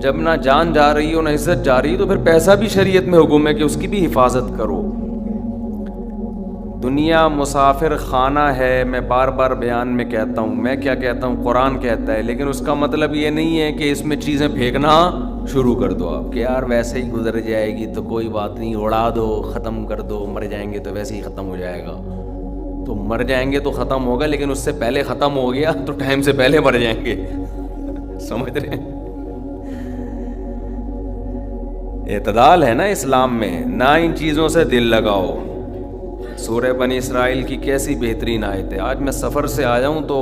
جب نہ جان جا رہی ہو نہ عزت جا رہی، تو پھر پیسہ بھی شریعت میں حکم ہے کہ اس کی بھی حفاظت کرو۔ دنیا مسافر خانہ ہے، میں بار بار بیان میں کہتا ہوں، میں کیا کہتا ہوں، قرآن کہتا ہے، لیکن اس کا مطلب یہ نہیں ہے کہ اس میں چیزیں پھینکنا شروع کر دو آپ، کہ یار ویسے ہی گزر جائے گی تو کوئی بات نہیں، اڑا دو، ختم کر دو، مر جائیں گے تو ویسے ہی ختم ہو جائے گا۔ تو مر جائیں گے تو ختم ہوگا، لیکن اس سے پہلے ختم ہو گیا تو ٹائم سے پہلے مر جائیں گے۔ سمجھ رہے ہیں؟ اعتدال ہے نا اسلام میں، نہ ان چیزوں سے دل لگاؤ۔ سورہ بنی اسرائیل کی کیسی بہترین آیت ہے۔ آج میں سفر سے آیا ہوں تو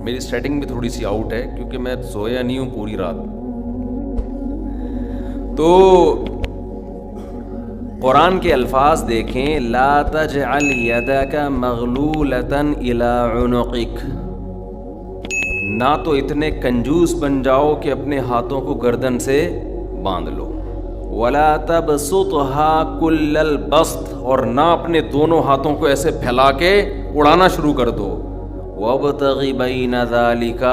میری سیٹنگ بھی تھوڑی سی آؤٹ ہے، کیونکہ میں سویا نہیں ہوں پوری رات۔ تو قرآن کے الفاظ دیکھیں، لا تجعل یدک مغلولۃ الی عنقک، نہ تو اتنے کنجوس بن جاؤ کہ اپنے ہاتھوں کو گردن سے باندھ لو، ولا تبسطها کل البسط، اور نہ اپنے دونوں ہاتھوں کو ایسے پھیلا کے اڑانا شروع کر دو، وابتغ بین ذلک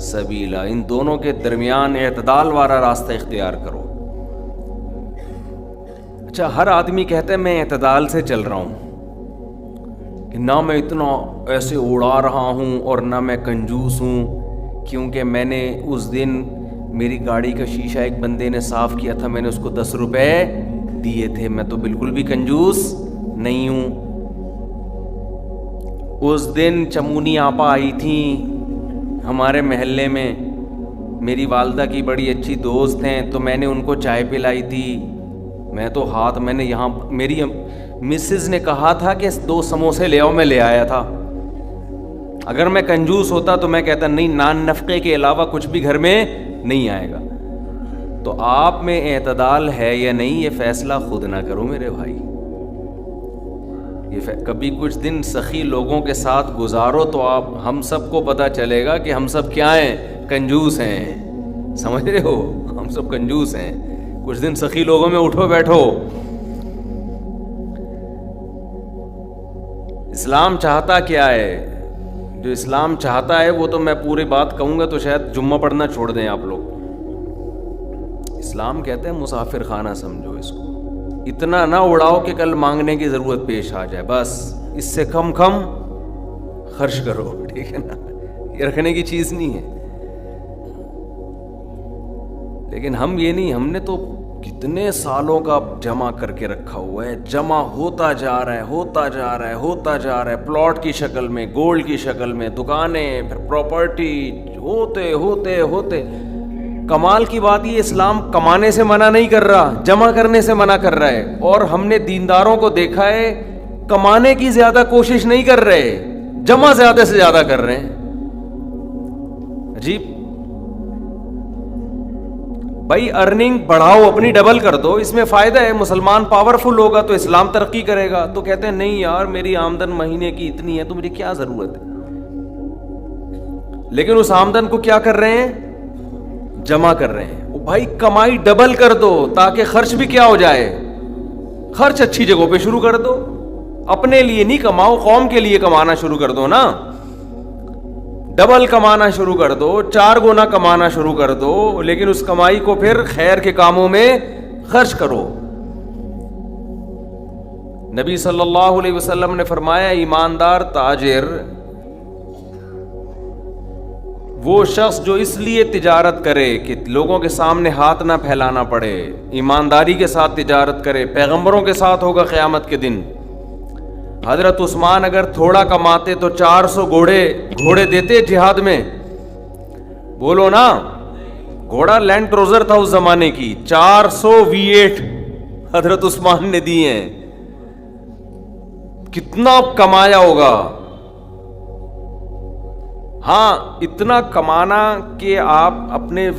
سبیلا، ان دونوں کے درمیان اعتدال والا راستہ اختیار کرو۔ اچھا، ہر آدمی کہتا ہے میں اعتدال سے چل رہا ہوں، کہ نہ میں اتنا ایسے اڑا رہا ہوں اور نہ میں کنجوس ہوں، کیونکہ میں نے اس دن میری گاڑی کا شیشہ ایک بندے نے صاف کیا تھا، میں نے اس کو 10 روپے دیے تھے، میں تو بالکل بھی کنجوس نہیں ہوں۔ اس دن چمونی آپا آئی تھیں ہمارے محلے میں، میری والدہ کی بڑی اچھی دوست ہیں، تو میں نے ان کو چائے پلائی تھی، میں تو میں نے یہاں میری مسز نے کہا تھا کہ 2 سموسے لے آؤ، میں لے آیا تھا۔ اگر میں کنجوس ہوتا تو میں کہتا نہیں، نان نفقے کے علاوہ کچھ بھی گھر میں نہیں آئے گا۔ تو آپ میں اعتدال ہے یا نہیں، یہ فیصلہ خود نہ کرو میرے بھائی۔ کبھی کچھ دن سخی لوگوں کے ساتھ گزارو تو ہم سب کو پتہ چلے گا کہ ہم سب کیا ہیں، کنجوس ہیں۔ سمجھ رہے ہو؟ ہم سب کنجوس ہیں۔ کچھ دن سخی لوگوں میں اٹھو بیٹھو۔ اسلام چاہتا کیا ہے؟ جو اسلام چاہتا ہے وہ تو میں پوری بات کہوں گا تو شاید جمعہ پڑھنا چھوڑ دیں آپ لوگ۔ اسلام کہتے ہیں مسافر خانہ سمجھو اس کو، اتنا نہ اڑاؤ کہ کل مانگنے کی ضرورت پیش آ جائے، بس اس سے کم خرچ کرو، ٹھیک ہے نا؟ یہ رکھنے کی چیز نہیں ہے۔ لیکن ہم یہ نہیں، ہم نے تو کتنے سالوں کا جمع کر کے رکھا ہوا ہے، جمع ہوتا جا رہا ہے، ہوتا جا رہا ہے، ہوتا جا رہا ہے، پلاٹ کی شکل میں، گولڈ کی شکل میں، دکانیں، پھر پراپرٹی، ہوتے ہوتے ہوتے۔ کمال کی بات یہ، اسلام کمانے سے منع نہیں کر رہا، جمع کرنے سے منع کر رہا ہے۔ اور ہم نے دینداروں کو دیکھا ہے کمانے کی زیادہ کوشش نہیں کر رہے، جمع زیادہ سے زیادہ کر رہے ہیں۔ عجیب بھائی، ارننگ بڑھاؤ، اپنی ڈبل کر دو، اس میں فائدہ ہے، مسلمان پاورفل ہوگا تو اسلام ترقی کرے گا۔ تو کہتے ہیں نہیں یار میری آمدن مہینے کی اتنی ہے تو مجھے کیا ضرورت ہے، لیکن اس آمدن کو کیا کر رہے ہیں، جمع کر رہے ہیں۔ بھائی کمائی ڈبل کر دو تاکہ خرچ بھی کیا ہو جائے، خرچ اچھی جگہوں پہ شروع کر دو۔ اپنے لیے نہیں کماؤ، قوم کے لیے کمانا شروع کر دو نا، ڈبل کمانا شروع کر دو، 4 گنا کمانا شروع کر دو، لیکن اس کمائی کو پھر خیر کے کاموں میں خرچ کرو۔ نبی صلی اللہ علیہ وسلم نے فرمایا ایماندار تاجر وہ شخص جو اس لیے تجارت کرے کہ لوگوں کے سامنے ہاتھ نہ پھیلانا پڑے، ایمانداری کے ساتھ تجارت کرے، پیغمبروں کے ساتھ ہوگا قیامت کے دن۔ حضرت عثمان اگر تھوڑا کماتے تو 400 گھوڑے دیتے جہاد میں، بولو نا، گھوڑا لینڈ کروزر تھا اس زمانے کی، 400 V8 حضرت عثمان نے دیے ہیں، کتنا کمایا ہوگا۔ ہاں اتنا کمانا کہ آپ اپنے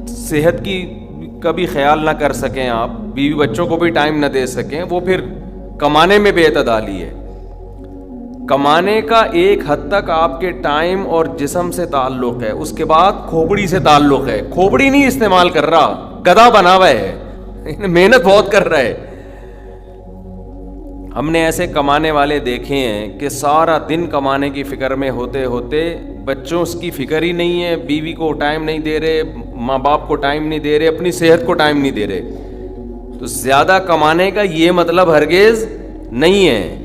صحت کی کبھی خیال نہ کر سکیں، آپ بیوی بچوں کو بھی ٹائم نہ دے سکیں، وہ پھر کمانے میں بے اعتدالی ہے۔ کمانے کا ایک حد تک آپ کے ٹائم اور جسم سے تعلق ہے، اس کے بعد کھوپڑی سے تعلق ہے۔ کھوپڑی نہیں استعمال کر رہا، گدھا بنا ہوا ہے، محنت بہت کر رہا ہے، ہم نے ایسے کمانے والے دیکھے ہیں کہ سارا دن کمانے کی فکر میں ہوتے ہوتے بچوں کی فکر ہی نہیں ہے, بیوی کو ٹائم نہیں دے رہے, ماں باپ کو ٹائم نہیں دے رہے, اپنی صحت کو ٹائم نہیں دے رہے. تو زیادہ کمانے کا یہ مطلب ہرگز نہیں ہے.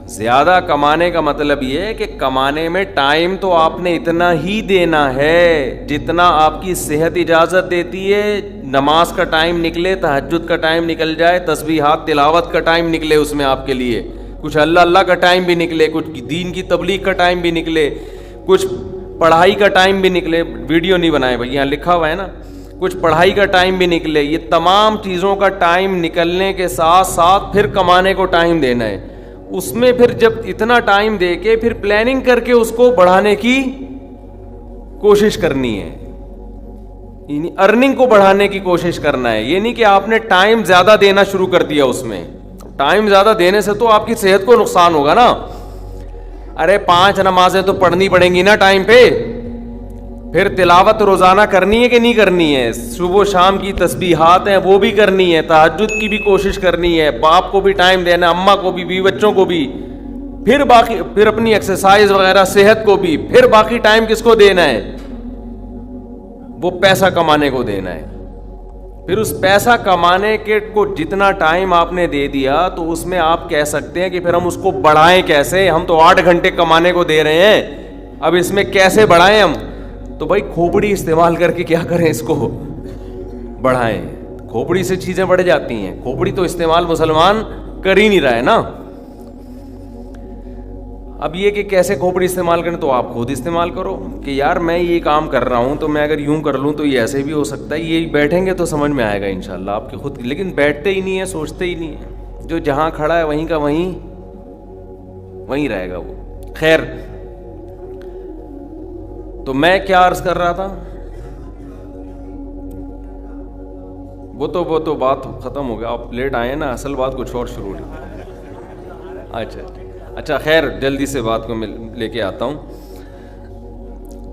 زیادہ کمانے کا مطلب یہ ہے کہ کمانے میں ٹائم تو آپ نے اتنا ہی دینا ہے جتنا آپ کی صحت اجازت دیتی ہے. نماز کا ٹائم نکلے, تہجد کا ٹائم نکل جائے, تسبیحات تلاوت کا ٹائم نکلے اس میں آپ کے لیے, کچھ اللہ کا ٹائم بھی نکلے, کچھ دین کی تبلیغ کا ٹائم بھی نکلے, کچھ پڑھائی کا ٹائم بھی نکلے. ویڈیو نہیں بنائے بھائی, یہاں لکھا ہوا ہے نا, کچھ پڑھائی کا ٹائم بھی نکلے. یہ تمام چیزوں کا ٹائم نکلنے کے ساتھ ساتھ پھر کمانے کو ٹائم دینا ہے. اس میں پھر جب اتنا ٹائم دے کے پھر پلاننگ کر کے اس کو بڑھانے کی کوشش کرنی ہے, یعنی ارننگ کو بڑھانے کی کوشش کرنا ہے. یہ نہیں کہ آپ نے ٹائم زیادہ دینا شروع کر دیا اس میں. ٹائم زیادہ دینے سے تو آپ کی صحت کو نقصان ہوگا نا. ارے 5 نمازیں تو پڑھنی پڑیں گی نا ٹائم پہ, پھر تلاوت روزانہ کرنی ہے کہ نہیں کرنی ہے, صبح و شام کی تسبیحات ہیں وہ بھی کرنی ہے, تہجد کی بھی کوشش کرنی ہے, باپ کو بھی ٹائم دینا, اماں کو بھی, بیوی بچوں کو بھی, پھر باقی پھر اپنی ایکسرسائز وغیرہ صحت کو بھی, پھر باقی ٹائم کس کو دینا ہے, وہ پیسہ کمانے کو دینا ہے. پھر اس پیسہ کمانے کے کو جتنا ٹائم آپ نے دے دیا تو اس میں آپ کہہ سکتے ہیں کہ پھر ہم اس کو بڑھائیں کیسے. ہم تو 8 گھنٹے کمانے کو دے رہے ہیں, اب اس میں کیسے بڑھائیں ہم. تو بھائی کھوپڑی استعمال کر کے کیا کریں, اس کو بڑھائیں. کھوپڑی سے چیزیں بڑھ جاتی ہیں. کھوپڑی تو استعمال مسلمان کر ہی نہیں رہا ہے نا. اب یہ کہ کیسے کھوپڑی استعمال کریں, تو آپ خود استعمال کرو کہ یار میں یہ کام کر رہا ہوں تو میں اگر یوں کر لوں تو یہ ایسے بھی ہو سکتا ہے. یہ بیٹھیں گے تو سمجھ میں آئے گا انشاءاللہ آپ کے خود, لیکن بیٹھتے ہی نہیں ہیں, سوچتے ہی نہیں ہیں. جو جہاں کھڑا ہے وہیں کا وہیں رہے گا وہ. خیر, تو میں کیا عرض کر رہا تھا, وہ تو بات ختم ہو گیا. آپ لیٹ آئے نا, اصل بات کچھ اور شروع ہوئی. اچھا خیر, جلدی سے بات کو میں لے کے آتا ہوں.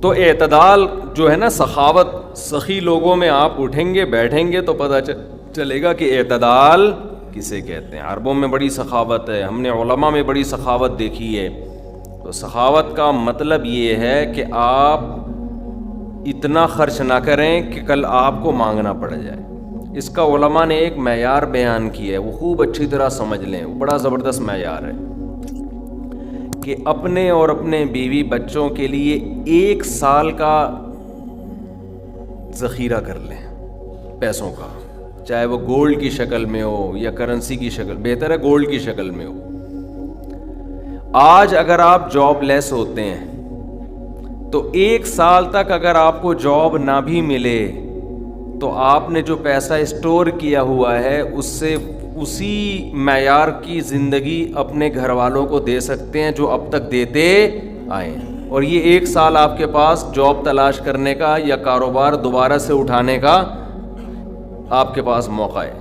تو اعتدال جو ہے نا, سخاوت, سخی لوگوں میں آپ اٹھیں گے بیٹھیں گے تو پتہ چلے گا کہ اعتدال کسے کہتے ہیں. عربوں میں بڑی سخاوت ہے, ہم نے علماء میں بڑی سخاوت دیکھی ہے. تو سخاوت کا مطلب یہ ہے کہ آپ اتنا خرچ نہ کریں کہ کل آپ کو مانگنا پڑ جائے. اس کا علماء نے ایک معیار بیان کیا ہے, وہ خوب اچھی طرح سمجھ لیں, وہ بڑا زبردست معیار ہے کہ اپنے اور اپنے بیوی بچوں کے لیے 1 سال کا ذخیرہ کر لیں پیسوں کا, چاہے وہ گولڈ کی شکل میں ہو یا کرنسی کی شکل, بہتر ہے گولڈ کی شکل میں ہو. آج اگر آپ جاب لیس ہوتے ہیں تو 1 سال تک اگر آپ کو جاب نہ بھی ملے تو آپ نے جو پیسہ اسٹور کیا ہوا ہے اس سے اسی معیار کی زندگی اپنے گھر والوں کو دے سکتے ہیں جو اب تک دیتے آئے ہیں. اور یہ 1 سال آپ کے پاس جاب تلاش کرنے کا یا کاروبار دوبارہ سے اٹھانے کا آپ کے پاس موقع ہے.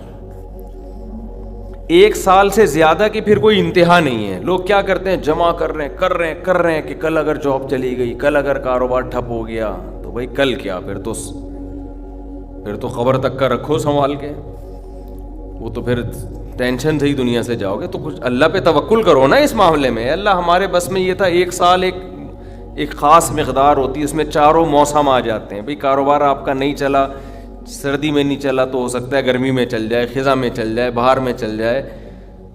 1 سال سے زیادہ کی پھر کوئی انتہا نہیں ہے. لوگ کیا کرتے ہیں, جمع کر رہے ہیں کہ کل اگر جاب چلی گئی, کل اگر کاروبار ٹھپ ہو گیا تو بھائی کل کیا, پھر تو خبر تک کا رکھو سنبھال کے, وہ تو پھر ٹینشن سے ہی دنیا سے جاؤ گے. تو کچھ اللہ پہ توکل کرو نا اس معاملے میں. اللہ ہمارے بس میں یہ تھا, 1 سال ایک خاص مقدار ہوتی ہے, اس میں چاروں موسم آ جاتے ہیں. بھئی کاروبار آپ کا نہیں چلا, سردی میں نہیں چلا تو ہو سکتا ہے گرمی میں چل جائے, خزاں میں چل جائے, بہار میں چل جائے,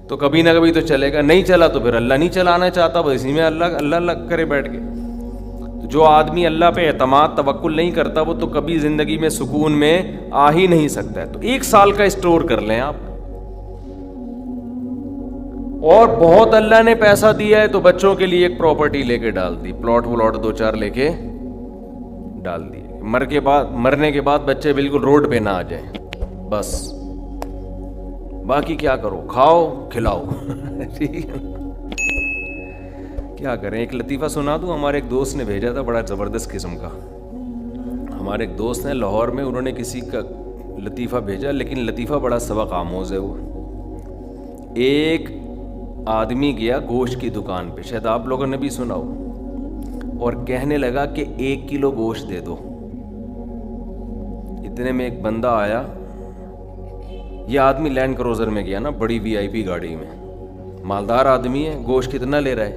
تو کبھی نہ کبھی تو چلے گا. نہیں چلا تو پھر اللہ نہیں چلانا چاہتا, بس اسی میں اللہ کرے بیٹھ کے. جو آدمی اللہ پہ اعتماد توکل نہیں کرتا وہ تو کبھی زندگی میں سکون میں آ ہی نہیں سکتا ہے. تو 1 سال کا اسٹور کر لیں آپ. اور بہت اللہ نے پیسہ دیا ہے تو بچوں کے لیے ایک پراپرٹی لے کے ڈال دی, پلاٹ 2-4 لے کے ڈال دی. مرنے کے بعد بچے بالکل روڈ پہ نہ آ جائیں, بس باقی کیا کرو, کھاؤ کھلاؤ. ٹھیک ہے, کیا کریں. ایک لطیفہ سنا دوں, ہمارے ایک دوست نے بھیجا تھا, بڑا زبردست قسم کا. ہمارے ایک دوست ہیں لاہور میں, انہوں نے کسی کا لطیفہ بھیجا, لیکن لطیفہ بڑا سبق آموز ہے. وہ ایک آدمی گیا گوشت کی دکان پہ, شاید آپ لوگوں نے بھی سنا ہو, اور کہنے لگا کہ 1 کلو گوشت دے دو. اتنے میں ایک بندہ آیا, یہ آدمی لینڈ کروزر میں گیا نا, بڑی VIP گاڑی میں, مالدار آدمی ہے, گوشت کتنا لے رہا ہے؟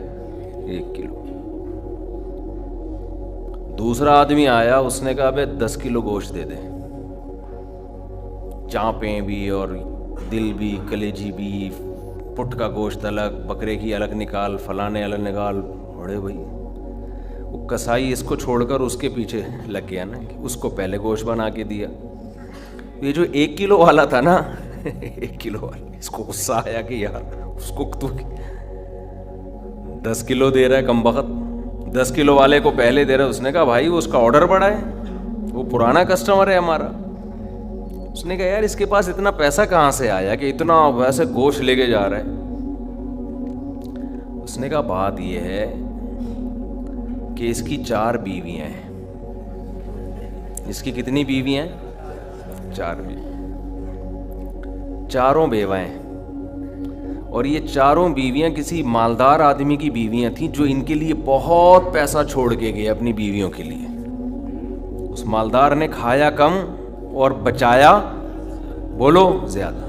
1 کلو. دوسرا آدمی آیا, اس نے کہا بھائی 10 کلو گوشت دے دے, چانپیں بھی اور دل بھی, کلیجی بھی, پٹ کا گوشت الگ, بکرے کی الگ نکال, فلانے الگ نکال. بڑے بھائی وہ کسائی اس کو چھوڑ کر اس کے پیچھے لگ گیا نا, اس کو پہلے گوشت بنا کے دیا. یہ جو 1 کلو والا تھا نا 1 کلو والا, اس کو غصہ آیا کہ یار اس کو تو 10 کلو دے رہا ہے کم بخت, 10 کلو والے کو پہلے دے رہا ہے. اس نے کہا بھائی وہ اس کا آرڈر بڑا ہے, وہ پرانا کسٹمر ہے ہمارا. اس نے کہا یار اس کے پاس اتنا پیسہ کہاں سے آیا کہ اتنا ویسے گوشت لے کے جا رہا ہے؟ اس نے کہا بات یہ ہے کہ اس کی 4 بیویاں ہیں. اس کی کتنی بیویاں ہیں؟ 4 بیوی, چاروں بیوہ ہیں. اور یہ چاروں بیویاں کسی مالدار آدمی کی بیویاں تھیں جو ان کے لیے بہت پیسہ چھوڑ کے گئے اپنی بیویوں کے لیے. اس مالدار نے کھایا کم اور بچایا بولو زیادہ.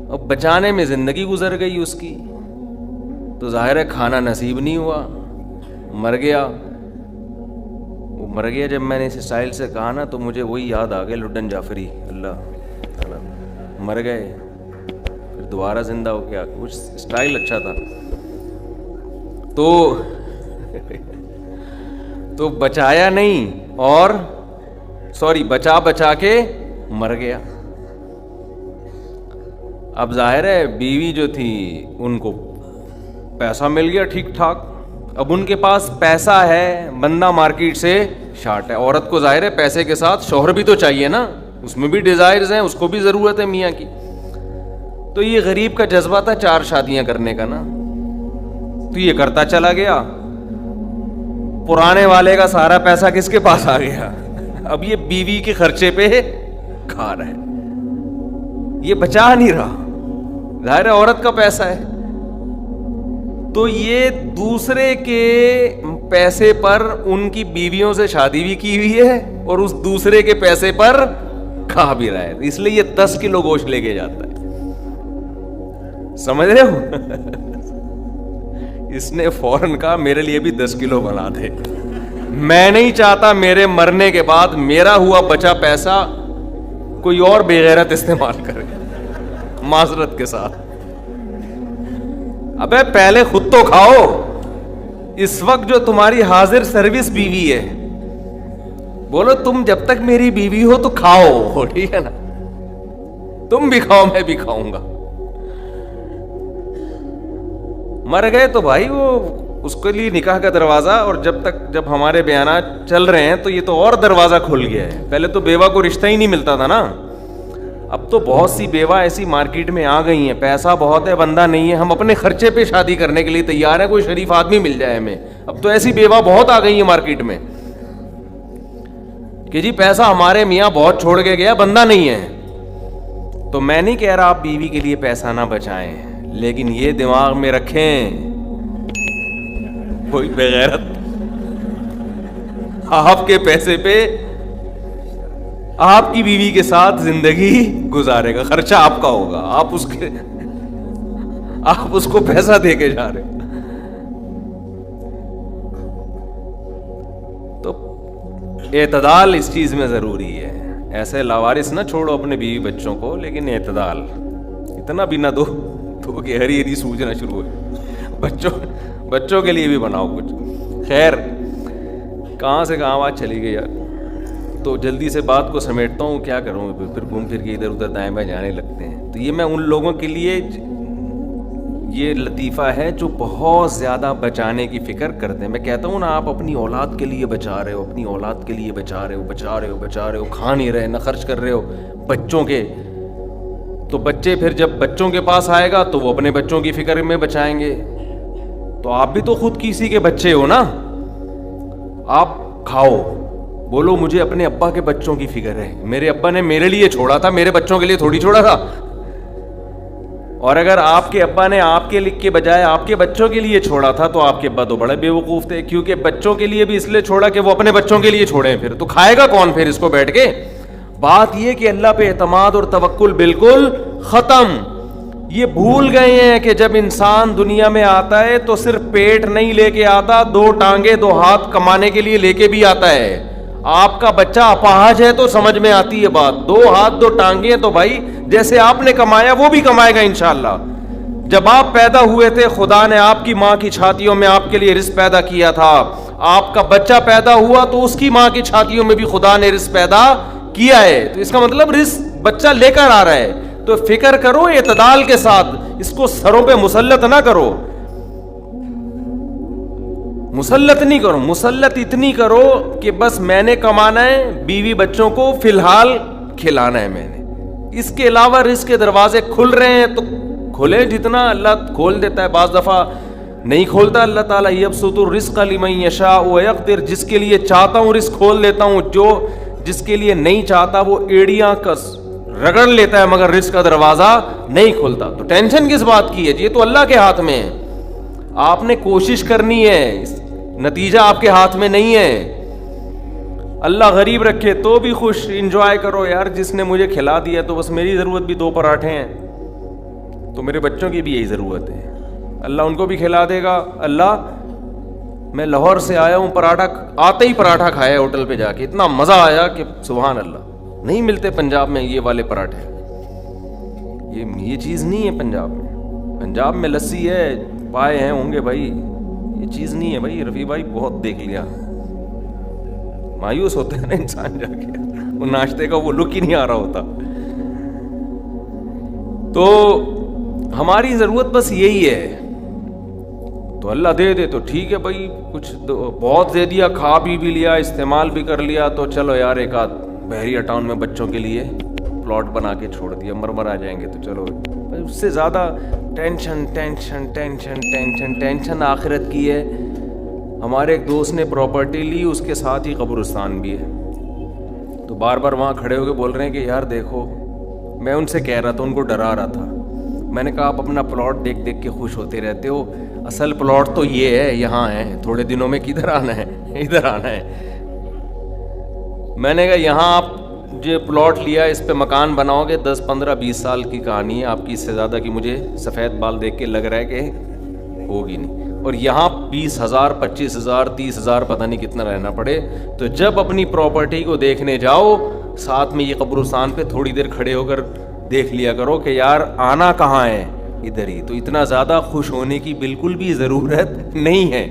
اب بچانے میں زندگی گزر گئی اس کی, تو ظاہر ہے کھانا نصیب نہیں ہوا, مر گیا. وہ مر گیا جب میں نے اس اسٹائل سے کہا نا تو مجھے وہی یاد آ گیا لڈن جعفری, اللہ مر گئے پھر دوبارہ زندہ ہو گیا. کچھ اسٹائل اچھا تھا. تو بچایا نہیں اور بچا کے مر گیا. اب ظاہر ہے بیوی جو تھی ان کو پیسہ مل گیا ٹھیک ٹھاک. اب ان کے پاس پیسہ ہے, بندہ مارکیٹ سے شارٹ ہے. عورت کو ظاہر ہے پیسے کے ساتھ شوہر بھی تو چاہیے نا, اس میں بھی ڈیزائرز ہیں, اس کو بھی ضرورت ہے میاں کی. تو یہ غریب کا جذبہ تھا 4 شادیاں کرنے کا نا, تو یہ کرتا چلا گیا. پرانے والے کا سارا پیسہ کس کے پاس آ گیا؟ اب یہ بیوی کے خرچے پہ کھا رہا ہے, یہ بچا نہیں رہا. ظاہر ہے عورت کا پیسہ ہے, تو یہ دوسرے کے پیسے پر ان کی بیویوں سے شادی بھی کی ہوئی ہے اور اس دوسرے کے پیسے پر کھا بھی رہا ہے. اس لیے یہ 10 کلو گوشت لے کے جاتا ہے. سمجھ رہے ہو؟ اس نے فوراً کہا میرے لیے بھی 10 کلو بنا دے, میں نہیں چاہتا میرے مرنے کے بعد میرا ہوا بچا پیسہ کوئی اور بے غیرت استعمال کرے. معذرت کے ساتھ, ابے پہلے خود تو کھاؤ. اس وقت جو تمہاری حاضر سروس بیوی ہے, بولو تم جب تک میری بیوی ہو تو کھاؤ, ٹھیک ہے نا, تم بھی کھاؤ میں بھی کھاؤں گا. مر گئے تو بھائی وہ اس کے لیے نکاح کا دروازہ, اور جب ہمارے بیانات چل رہے ہیں تو یہ تو اور دروازہ کھل گیا ہے. پہلے تو بیوہ کو رشتہ ہی نہیں ملتا تھا نا, اب تو بہت سی بیوہ ایسی مارکیٹ میں آ گئی ہیں, پیسہ بہت ہے, بندہ نہیں ہے, ہم اپنے خرچے پہ شادی کرنے کے لیے تیار ہیں, کوئی شریف آدمی مل جائے ہمیں. اب تو ایسی بیوہ بہت آ گئی ہیں مارکیٹ میں کہ جی پیسہ ہمارے میاں بہت چھوڑ کے گیا, بندہ نہیں ہے. تو میں نہیں کہہ رہا آپ بیوی کے لیے پیسہ نہ بچائیں, لیکن یہ دماغ میں رکھیں کوئی بغیرت آپ کے پیسے پہ آپ کی بیوی کے ساتھ زندگی گزارے گا, خرچہ آپ کا ہوگا, آپ اس کو پیسہ دے کے جا رہے. تو اعتدال اس چیز میں ضروری ہے. ایسے لاوارث نہ چھوڑو اپنے بیوی بچوں کو, لیکن اعتدال, اتنا بھی نہ دو تو کہ ہری ہری سوجنا شروع ہو. بچوں کے لیے بھی بناؤ کچھ. خیر, کہاں سے کہاں بات چلی گئی یار. تو جلدی سے بات کو سمیٹتا ہوں, کیا کروں, پھر گھوم پھر کے ادھر ادھر دائیں بائیں جانے لگتے ہیں. تو یہ میں ان لوگوں کے لیے یہ لطیفہ ہے جو بہت زیادہ بچانے کی فکر کرتے ہیں. میں کہتا ہوں نا, آپ اپنی اولاد کے لیے بچا رہے ہو, اپنی اولاد کے لیے بچا رہے ہو, کھا نہیں رہے, نہ خرچ کر رہے ہو بچوں کے, تو بچے پھر جب بچوں کے پاس آئے گا تو وہ اپنے بچوں کی فکر میں بچائیں گے. تو آپ بھی تو خود کسی کے بچے ہو نا, آپ کھاؤ, بولو مجھے اپنے ابا کے بچوں کی فکر ہے, میرے ابا نے میرے لیے چھوڑا تھا, میرے بچوں کے لیے تھوڑی چھوڑا تھا. اور اگر آپ کے ابا نے آپ کے بجائے آپ کے بچوں کے لیے چھوڑا تھا تو آپ کے ابا تو بڑے بیوقوف تھے, کیونکہ بچوں کے لیے بھی اس لیے چھوڑا کہ وہ اپنے بچوں کے لیے چھوڑیں. پھر تو کھائے گا کون پھر اس کو بیٹھ کے؟ بات یہ کہ اللہ پہ اعتماد اور توکل بالکل ختم. یہ بھول گئے ہیں کہ جب انسان دنیا میں آتا ہے تو صرف پیٹ نہیں لے کے آتا, 2 ٹانگیں 2 ہاتھ کمانے کے لیے لے کے بھی آتا ہے. آپ کا بچہ اپاہج ہے تو سمجھ میں آتی ہے بات, 2 ہاتھ 2 ٹانگیں, تو بھائی جیسے آپ نے کمایا وہ بھی کمائے گا انشاءاللہ. جب آپ پیدا ہوئے تھے خدا نے آپ کی ماں کی چھاتیوں میں آپ کے لیے رزق پیدا کیا تھا. آپ کا بچہ پیدا ہوا تو اس کی ماں کی چھاتیوں میں بھی خدا نے رزق پیدا کیا ہے. تو اس کا مطلب رزق بچہ لے کر آ رہا ہے. تو فکر کرو اعتدال کے ساتھ, اس کو سروں پہ مسلط نہ کرو, مسلط نہیں کرو. مسلط اتنی کرو کہ بس میں نے کمانا ہے, بیوی بچوں کو فی الحال کھلانا ہے میں نے, اس کے علاوہ رزق کے دروازے کھل رہے ہیں تو کھلے, جتنا اللہ کھول دیتا ہے. بعض دفعہ نہیں کھولتا اللہ تعالیٰ, یبسط الرزق لمن یشاء ویقدر, جس کے لیے چاہتا ہوں رزق کھول دیتا ہوں, جو جس کے لیے نہیں چاہتا وہ ایڑیاں کس رگڑ لیتا ہے مگر رزق کا دروازہ نہیں کھلتا. تو ٹینشن کس بات کی ہے, یہ تو اللہ کے ہاتھ میں ہے. آپ نے کوشش کرنی ہے, نتیجہ آپ کے ہاتھ میں نہیں ہے. اللہ غریب رکھے تو بھی خوش, انجوائے کرو یار, جس نے مجھے کھلا دیا تو بس میری ضرورت بھی 2 پراٹھے ہیں تو میرے بچوں کی بھی یہی ضرورت ہے, اللہ ان کو بھی کھلا دے گا. اللہ میں لاہور سے آیا ہوں, پراٹھا آتے ہی پراٹھا کھایا ہوٹل پہ جا کے, اتنا مزہ آیا کہ سبحان اللہ, نہیں ملتے پنجاب میں یہ والے پراٹھے. یہ چیز نہیں ہے پنجاب میں. پنجاب میں لسی ہے, پائے ہیں ہوں گے بھائی, یہ چیز نہیں ہے بھائی. رفیع بھائی بہت دیکھ لیا, مایوس ہوتے ہیں نا انسان جا کے, وہ ناشتے کا وہ لک ہی نہیں آ رہا ہوتا. تو ہماری ضرورت بس یہی ہے. تو اللہ دے دے تو ٹھیک ہے بھائی, کچھ بہت دے دیا, کھا بھی لیا, استعمال بھی کر لیا, تو چلو یار ایک آدھ بحریہ ٹاؤن میں بچوں کے لیے پلاٹ بنا کے چھوڑ دیا, مرمر آ جائیں گے تو چلو. اس سے زیادہ tension tension tension tension tension آخرت کی ہے. ہمارے ایک دوست نے پراپرٹی لی, اس کے ساتھ ہی قبرستان بھی ہے, تو بار بار وہاں کھڑے ہو کے بول رہے ہیں کہ یار دیکھو, میں ان سے کہہ رہا تھا, ان کو ڈرا رہا تھا, میں نے کہا آپ اپنا پلاٹ دیکھ دیکھ کے خوش ہوتے رہتے ہو, اصل پلاٹ تو یہ ہے, یہاں ہے, تھوڑے دنوں میں کدھر آنا ہے, ادھر آنا ہے. میں نے کہا یہاں آپ جو پلاٹ لیا اس پہ مکان بناؤ گے 10 15 20 سال کی کہانی ہے آپ کی, اس سے زیادہ کی مجھے سفید بال دیکھ کے لگ رہا ہے کہ ہوگی نہیں. اور یہاں 20,000 25,000 30,000 پتہ نہیں کتنا رہنا پڑے. تو جب اپنی پراپرٹی کو دیکھنے جاؤ, ساتھ میں یہ قبرستان پہ تھوڑی دیر کھڑے ہو کر دیکھ لیا کرو کہ یار آنا کہاں ہے, ادھر ہی. تو اتنا زیادہ خوش ہونے کی بالکل بھی ضرورت نہیں ہے.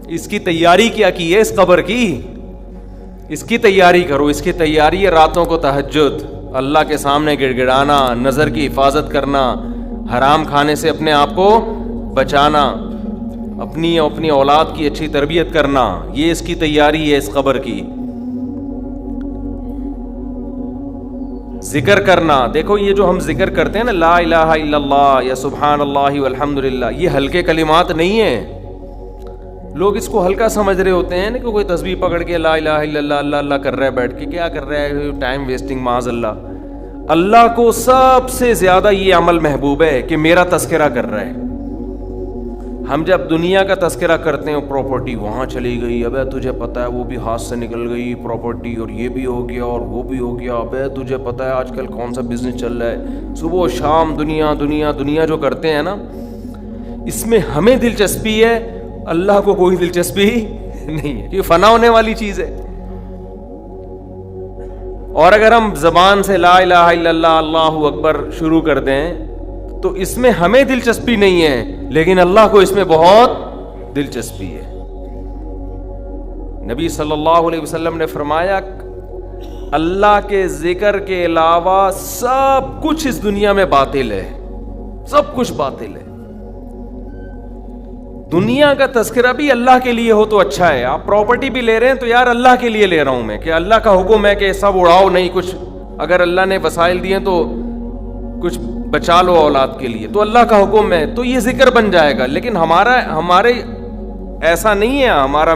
اس کی تیاری کیا کی ہے, اس قبر کی, اس کی تیاری کرو. اس کی تیاری ہے راتوں کو تہجد, اللہ کے سامنے گڑ گڑانا, نظر کی حفاظت کرنا, حرام کھانے سے اپنے آپ کو بچانا, اپنی اولاد کی اچھی تربیت کرنا. یہ اس کی تیاری ہے اس قبر کی. ذکر کرنا, دیکھو یہ جو ہم ذکر کرتے ہیں نا, لا الہ الا اللہ یا سبحان اللہ والحمدللہ, یہ ہلکے کلمات نہیں ہیں. لوگ اس کو ہلکا سمجھ رہے ہوتے ہیں نا, کہ کوئی تسبیح پکڑ کے لا الہ الا اللہ اللہ اللہ کر رہا ہے بیٹھ کے, کیا کر رہا ہے, ٹائم ویسٹنگ, معاذ اللہ. اللہ کو سب سے زیادہ یہ عمل محبوب ہے کہ میرا تذکرہ کر رہا ہے. ہم جب دنیا کا تذکرہ کرتے ہیں, پراپرٹی وہاں چلی گئی, ابے تجھے پتہ ہے وہ بھی ہاتھ سے نکل گئی پراپرٹی, اور یہ بھی ہو گیا اور وہ بھی ہو گیا, ابے تجھے پتہ ہے آج کل کون سا بزنس چل رہا ہے, صبح و شام دنیا دنیا دنیا جو کرتے ہیں نا, اس میں ہمیں دلچسپی ہے, اللہ کو کوئی دلچسپی نہیں ہے, یہ فنا ہونے والی چیز ہے. اور اگر ہم زبان سے لا الہ الا اللہ اللہ اکبر شروع کر دیں تو اس میں ہمیں دلچسپی نہیں ہے, لیکن اللہ کو اس میں بہت دلچسپی ہے. نبی صلی اللہ علیہ وسلم نے فرمایا, اللہ کے ذکر کے علاوہ سب کچھ اس دنیا میں باطل ہے, سب کچھ باطل ہے. دنیا کا تذکرہ بھی اللہ کے لیے ہو تو اچھا ہے. آپ پراپرٹی بھی لے رہے ہیں تو یار اللہ کے لیے لے رہا ہوں میں, کہ اللہ کا حکم ہے کہ سب اڑاؤ نہیں, کچھ اگر اللہ نے وسائل دیے تو کچھ بچا لو اولاد کے لیے, تو اللہ کا حکم ہے, تو یہ ذکر بن جائے گا. لیکن ہمارے ایسا نہیں ہے, ہمارا